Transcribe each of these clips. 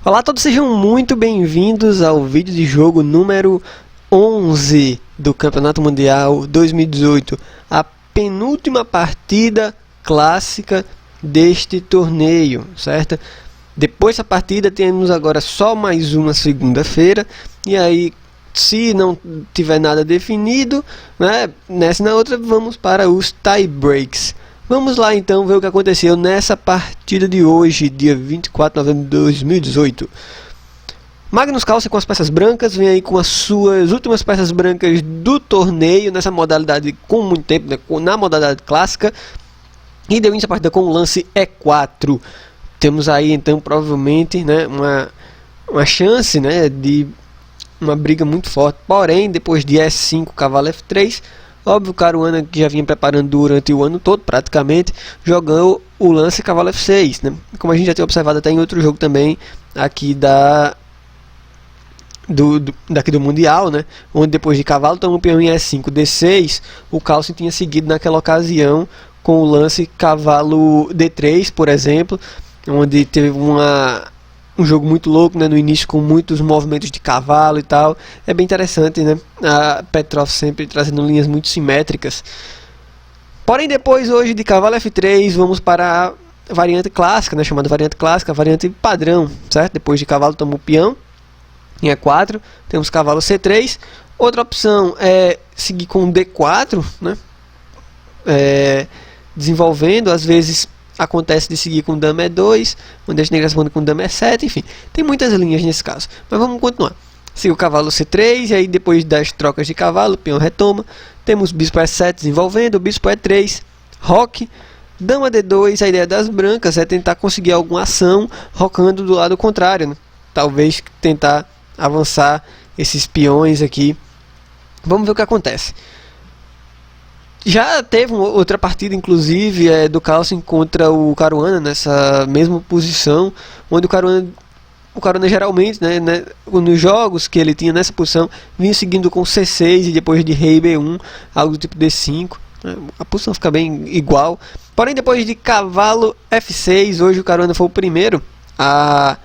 Olá a todos, sejam muito bem-vindos ao vídeo de jogo número 11 do Campeonato Mundial 2018, a penúltima partida clássica deste torneio, certo? Depois dessa partida temos agora só mais uma segunda-feira, e aí se não tiver nada definido, né, nessa e na outra vamos para os tie breaks. Vamos lá então ver o que aconteceu nessa partida de hoje, dia 24 de novembro de 2018. Magnus Carlsen com as peças brancas, vem aí com as suas últimas peças brancas do torneio, nessa modalidade com muito tempo, né, na modalidade clássica. E deu início a partida com o lance E4. Temos aí então provavelmente, né, uma chance, né, de uma briga muito forte. Porém, depois de E5, cavalo F3... óbvio, o Caruana, que já vinha preparando durante o ano todo, praticamente, jogando o lance cavalo F6, né? Como a gente já tem observado até em outro jogo também, aqui daqui do Mundial, né? Onde depois de cavalo toma o peão em E5, D6, o Carlsen tinha seguido naquela ocasião com o lance cavalo D3, por exemplo, onde teve um jogo muito louco, né, no início, com muitos movimentos de cavalo e tal. É bem interessante, né? A Petrov sempre trazendo linhas muito simétricas. Porém, depois hoje de cavalo F3, vamos para a variante clássica, né, chamada variante clássica, a variante padrão, certo? Depois de cavalo toma o peão em E4, temos cavalo C3. Outra opção é seguir com D4, né? Desenvolvendo, às vezes acontece de seguir com dama E2, onde as negras vão com dama E7, enfim, tem muitas linhas nesse caso, mas vamos continuar. Siga o cavalo C3, e aí depois das trocas de cavalo, o peão retoma, temos bispo E7 desenvolvendo, bispo E3, roque, dama D2, a ideia das brancas é tentar conseguir alguma ação rocando do lado contrário, né? Talvez tentar avançar esses peões aqui. Vamos ver o que acontece. Já teve outra partida, inclusive, do Carlsen contra o Caruana, nessa mesma posição, onde o Caruana geralmente, né, nos jogos que ele tinha nessa posição, vinha seguindo com C6 e depois de rei B1, algo do tipo D5. Né, a posição fica bem igual. Porém, depois de cavalo F6, hoje o Caruana foi o primeiro a...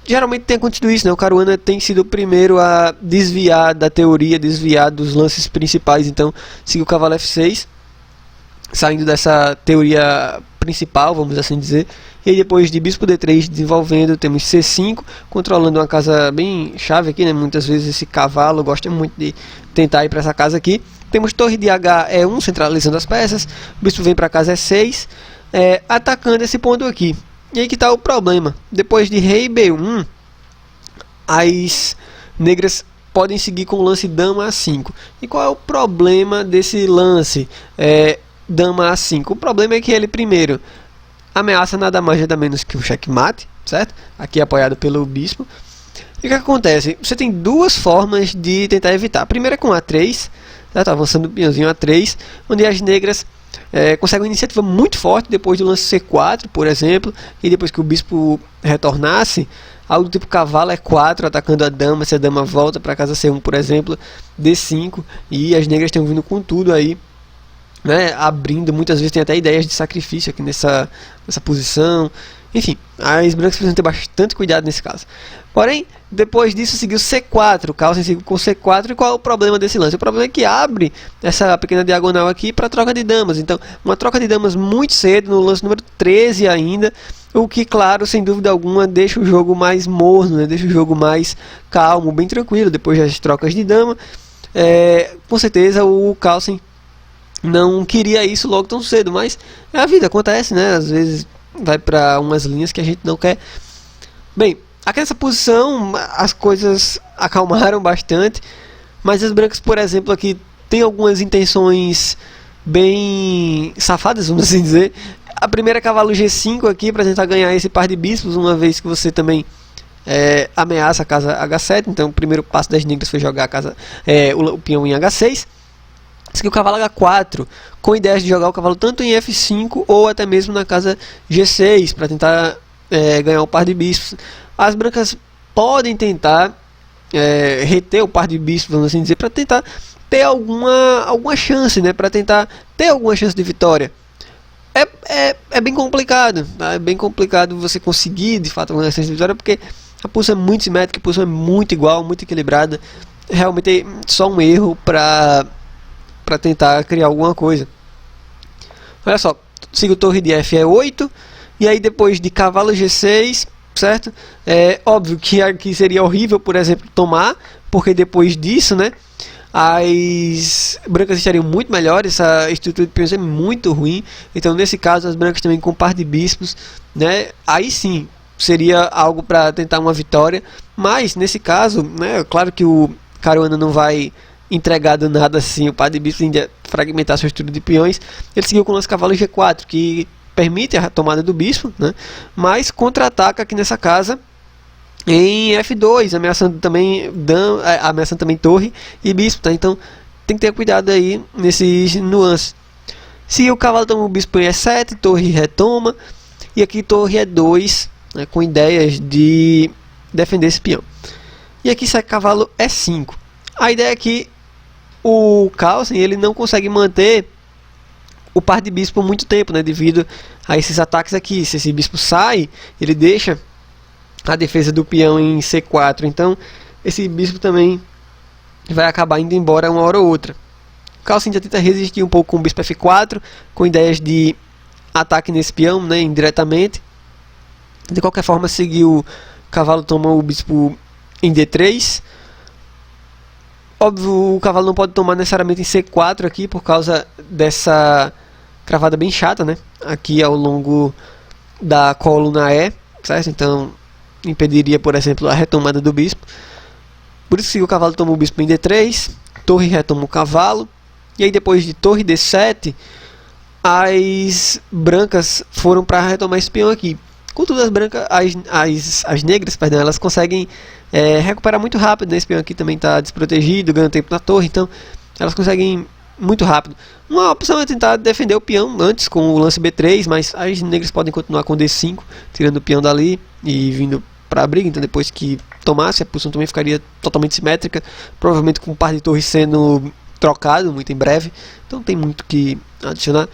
Geralmente tem acontecido isso, né? O Caruana tem sido o primeiro a desviar da teoria, desviar dos lances principais. Então, seguiu o cavalo F6, saindo dessa teoria principal, vamos assim dizer. E aí, depois de bispo D3 desenvolvendo, temos C5, controlando uma casa bem chave aqui, né? Muitas vezes esse cavalo gosta muito de tentar ir para essa casa aqui. Temos torre de H E1, centralizando as peças. O bispo vem para casa E6, atacando esse ponto aqui. E aí que está o problema. Depois de rei B1, as negras podem seguir com o lance dama A5. E qual é o problema desse lance dama A5? O problema é que ele, primeiro, ameaça nada mais nada menos que o checkmate, certo? Aqui apoiado pelo bispo. E o que acontece? Você tem duas formas de tentar evitar. A primeira é com A3, certo? Avançando o peãozinho A3, onde as negras consegue uma iniciativa muito forte depois do lance C4, por exemplo, e depois que o bispo retornasse, algo do tipo cavalo E4 atacando a dama, se a dama volta para casa C1, por exemplo, D5, e as negras estão vindo com tudo aí, né, abrindo, muitas vezes tem até ideias de sacrifício aqui nessa posição. Enfim, as brancas precisam ter bastante cuidado nesse caso. Porém, depois disso seguiu C4, o Carlsen seguiu com C4, e qual é o problema desse lance? O problema é que abre essa pequena diagonal aqui para troca de damas. Então, uma troca de damas muito cedo, no lance número 13 ainda, o que, claro, sem dúvida alguma, deixa o jogo mais morno, né? Deixa o jogo mais calmo, bem tranquilo, depois das trocas de dama. Com certeza o Carlsen não queria isso logo tão cedo, mas a vida acontece, né? Às vezes vai para umas linhas que a gente não quer. Bem, aqui nessa posição as coisas acalmaram bastante, mas as brancas, por exemplo, aqui tem algumas intenções bem safadas, vamos assim dizer. A primeira é cavalo G5 aqui para tentar ganhar esse par de bispos, uma vez que você também ameaça a casa H7. Então o primeiro passo das negras foi jogar a casa, o peão em H6. Seguiu o cavalo H4, com ideias de jogar o cavalo tanto em F5 ou até mesmo na casa G6, para tentar ganhar o par de bispos. As brancas podem tentar reter o par de bispos, vamos assim dizer, para tentar ter alguma chance, né? Para tentar ter alguma chance de vitória. É bem complicado, tá? É bem complicado você conseguir de fato uma chance de vitória, porque A posição é muito simétrica, a posição é muito igual, muito equilibrada. Realmente é só um erro para tentar criar alguma coisa. Olha só, sigo torre de F é 8, e aí depois de cavalo G6, certo? É óbvio que aqui seria horrível, por exemplo, tomar, porque depois disso, né, as brancas estariam muito melhores, essa estrutura de peões é muito ruim. Então nesse caso as brancas também com par de bispos, né, aí sim seria algo para tentar uma vitória. Mas nesse caso, né, claro que o Caruana não vai entregar do nada assim o par de bispos, ainda fragmentar sua estrutura de peões. Ele seguiu com o lance cavalo G4, que permite a tomada do bispo, né, mas contra-ataca aqui nessa casa em F2, ameaçando também torre e bispo, tá? Então tem que ter cuidado aí nesses nuances. Se o cavalo toma o bispo em E7, torre retoma, e aqui torre E2, né, com ideias de defender esse peão. E aqui sai cavalo E5. A ideia é que o Carlsen ele não consegue manter o par de bispo por muito tempo, né, devido a esses ataques aqui. Se esse bispo sai, ele deixa a defesa do peão em C4, então esse bispo também vai acabar indo embora uma hora ou outra. O Carlsen já tenta resistir um pouco com o bispo F4, com ideias de ataque nesse peão, né, indiretamente. De qualquer forma, seguir o cavalo toma o bispo em D3. Óbvio, o cavalo não pode tomar necessariamente em C4 aqui, por causa dessa cravada bem chata, né, aqui ao longo da coluna E, certo? Então impediria, por exemplo, a retomada do bispo. Por isso que o cavalo toma o bispo em D3, torre retoma o cavalo, e aí depois de torre D7, as brancas foram para retomar esse peão aqui. Contudo, as brancas, as negras, perdão, elas conseguem recuperar muito rápido, né? Esse peão aqui também está desprotegido, ganha tempo na torre, então elas conseguem muito rápido. Uma opção é tentar defender o peão antes com o lance B3, mas as negras podem continuar com D5, tirando o peão dali e vindo para a briga. Então depois que tomasse, a posição também ficaria totalmente simétrica, provavelmente com o par de torres sendo trocado muito em breve, então tem muito que adicionar.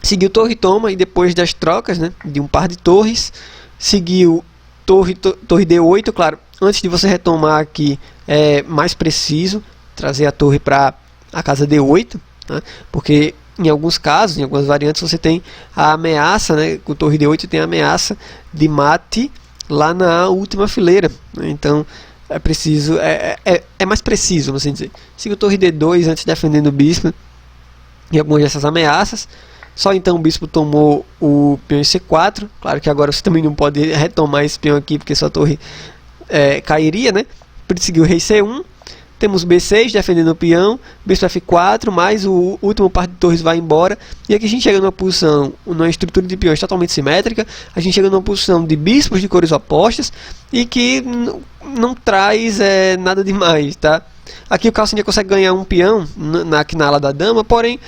Seguiu torre toma, e depois das trocas, né, de um par de torres, seguiu torre D8. Claro, antes de você retomar aqui é mais preciso trazer a torre para a casa D8, né, porque em alguns casos, em algumas variantes, você tem a ameaça, né, com torre D8 tem a ameaça de mate lá na última fileira, né, então é preciso, é mais preciso, vamos dizer. Seguiu torre D2 antes defendendo o bispo e algumas dessas ameaças. Só então o bispo tomou o peão em C4. Claro que agora você também não pode retomar esse peão aqui, porque sua torre cairia, né? Seguiu o rei C1. Temos B6 defendendo o peão, bispo F4, mais o último par de torres vai embora. E aqui a gente chega numa posição, numa estrutura de peões totalmente simétrica. A gente chega numa posição de bispos de cores opostas e que não traz nada demais, tá? Aqui o Carlsen já consegue ganhar um peão aqui na ala da dama, porém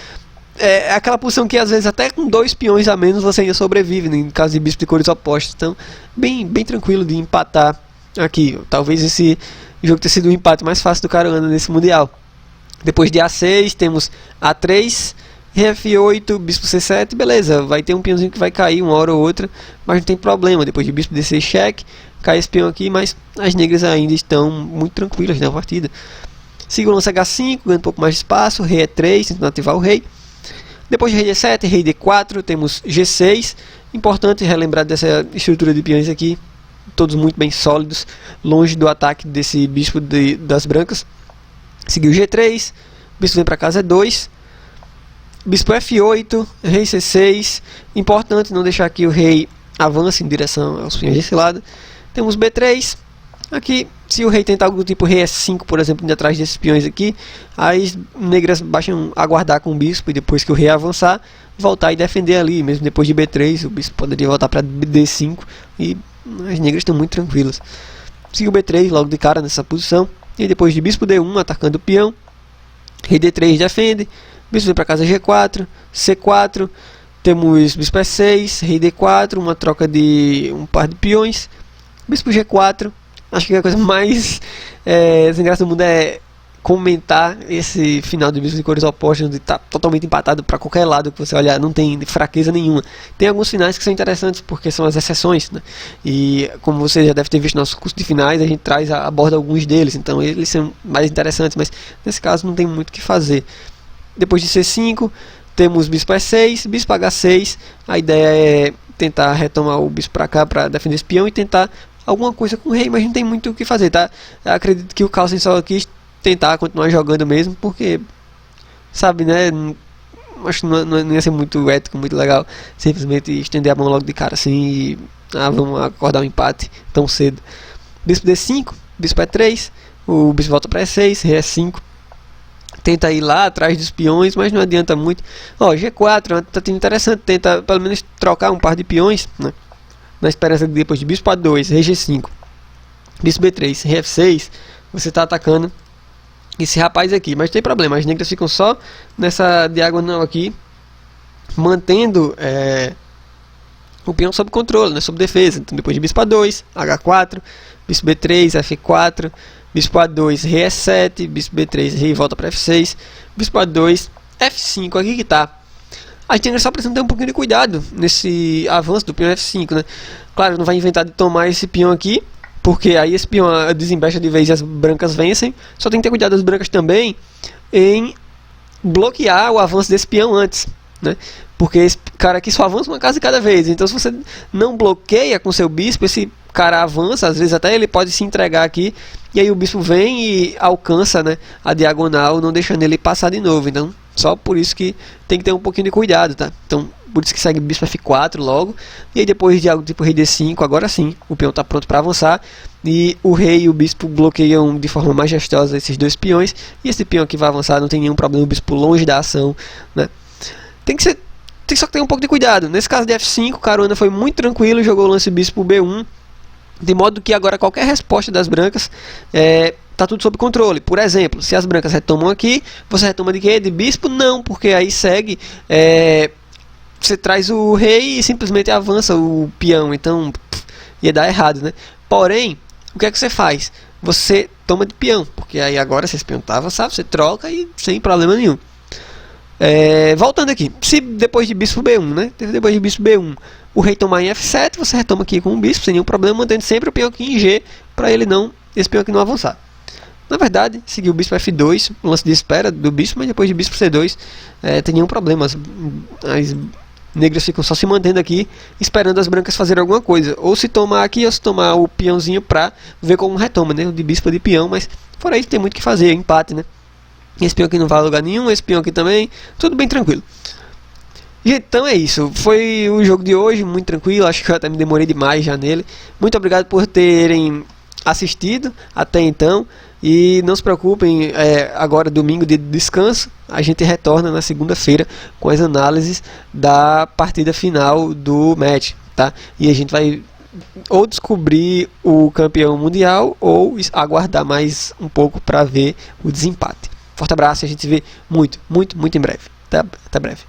é aquela posição que às vezes até com 2 peões a menos você ainda sobrevive, né, em caso de bispo de cores opostas. Então bem tranquilo de empatar aqui. Talvez esse jogo tenha sido o empate mais fácil do Caruana nesse mundial. Depois de A6 temos A3, F8, bispo C7, beleza, vai ter um peãozinho que vai cair uma hora ou outra, mas não tem problema. Depois de bispo D6 cheque, cai esse peão aqui, mas as negras ainda estão muito tranquilas na partida. Siga o lance H5, ganha um pouco mais de espaço, rei E3, tentando ativar o rei. Depois de rei D7, rei D4, temos G6. Importante relembrar dessa estrutura de peões aqui, todos muito bem sólidos, longe do ataque desse bispo das brancas. Seguiu G3, bispo vem para casa E2, bispo F8, rei C6. Importante não deixar que o rei avance em direção aos peões desse lado. Temos B3. Aqui, se o rei tentar algo do tipo rei E5, por exemplo, indo atrás desses peões aqui, as negras baixam aguardar com o bispo, e depois que o rei avançar, voltar e defender ali. Mesmo depois de B3, o bispo poderia voltar para D5, e as negras estão muito tranquilas. Seguiu B3 logo de cara nessa posição, e depois de bispo D1 atacando o peão, rei D3 defende, bispo vem para casa G4, C4, temos bispo E6, rei D4, uma troca de um par de peões, bispo G4. Acho que a coisa mais sem graça do mundo é comentar esse final de bispo de cores opostas, onde está totalmente empatado para qualquer lado que você olhar, não tem fraqueza nenhuma. Tem alguns finais que são interessantes porque são as exceções, né? E como você já deve ter visto no nosso curso de finais, a gente aborda alguns deles, então eles são mais interessantes, mas nesse caso não tem muito o que fazer. Depois de C5, temos bispo E6, bispo H6, a ideia é tentar retomar o bispo para cá para defender esse peão e tentar alguma coisa com o rei, mas não tem muito o que fazer, tá? Eu acredito que o Carlsen só quis tentar continuar jogando mesmo, porque, sabe, né, acho que não ia ser muito ético, muito legal, simplesmente estender a mão logo de cara assim e, vamos acordar um empate tão cedo. Bispo D5, bispo E3, o bispo volta para E6, rei E5, tenta ir lá atrás dos peões, mas não adianta muito. Ó, G4 é uma tentativa interessante, tenta pelo menos trocar um par de peões, né, na esperança de depois de bispo A2, rei G5, bispo B3, rei F6, você está atacando esse rapaz aqui, mas tem problema, as negras ficam só nessa diagonal aqui, mantendo o peão sob controle, né, sob defesa. Então depois de bispo A2, H4, bispo B3, F4, bispo A2, rei E7, bispo B3, rei volta para F6, bispo A2, F5, aqui que tá. As negras só precisam ter um pouquinho de cuidado nesse avanço do peão F5, né. Claro, não vai inventar de tomar esse peão aqui, porque aí esse peão desembexa de vez e as brancas vencem. Só tem que ter cuidado das brancas também em bloquear o avanço desse peão antes, né? Porque esse cara aqui só avança uma casa de cada vez. Então se você não bloqueia com seu bispo, esse cara avança, às vezes até ele pode se entregar aqui, e aí o bispo vem e alcança, né, a diagonal, não deixando ele passar de novo. Então só por isso que tem que ter um pouquinho de cuidado, tá? Então por isso que segue bispo F4 logo, e aí depois de algo tipo rei D5, agora sim, o peão está pronto para avançar, e o rei e o bispo bloqueiam de forma majestosa esses dois peões, e esse peão aqui vai avançar, não tem nenhum problema, o bispo longe da ação, né? Tem só que ter um pouco de cuidado. Nesse caso de F5, Caruana foi muito tranquilo, jogou o lance bispo B1, de modo que agora qualquer resposta das brancas está tudo sob controle. Por exemplo, se as brancas retomam aqui, você retoma de quê? De bispo? Não, porque aí segue... você traz o rei e simplesmente avança o peão, então ia dar errado, né? Porém, o que é que você faz? Você toma de peão, porque aí agora se esse peão está avançado, você troca e sem problema nenhum. Voltando aqui, se depois de bispo B1, né? Depois de bispo B1, o rei tomar em F7, você retoma aqui com o bispo sem nenhum problema, mantendo sempre o peão aqui em G, para esse peão aqui não avançar. Na verdade, seguiu o bispo F2, o lance de espera do bispo, mas depois de bispo C2, tem nenhum problema. As negras ficam só se mantendo aqui, esperando as brancas fazerem alguma coisa. Ou se tomar aqui, ou se tomar o peãozinho para ver como retoma, né? O de bispo de peão, mas fora isso tem muito o que fazer, empate, né? Esse peão aqui não vai a lugar nenhum, esse peão aqui também, tudo bem tranquilo. E então é isso, foi o jogo de hoje, muito tranquilo, acho que eu até me demorei demais já nele. Muito obrigado por terem assistido até então, e não se preocupem, agora domingo de descanso, a gente retorna na segunda-feira com as análises da partida final do match, tá? E a gente vai ou descobrir o campeão mundial ou aguardar mais um pouco para ver o desempate. Forte abraço, a gente se vê muito em breve. Até breve.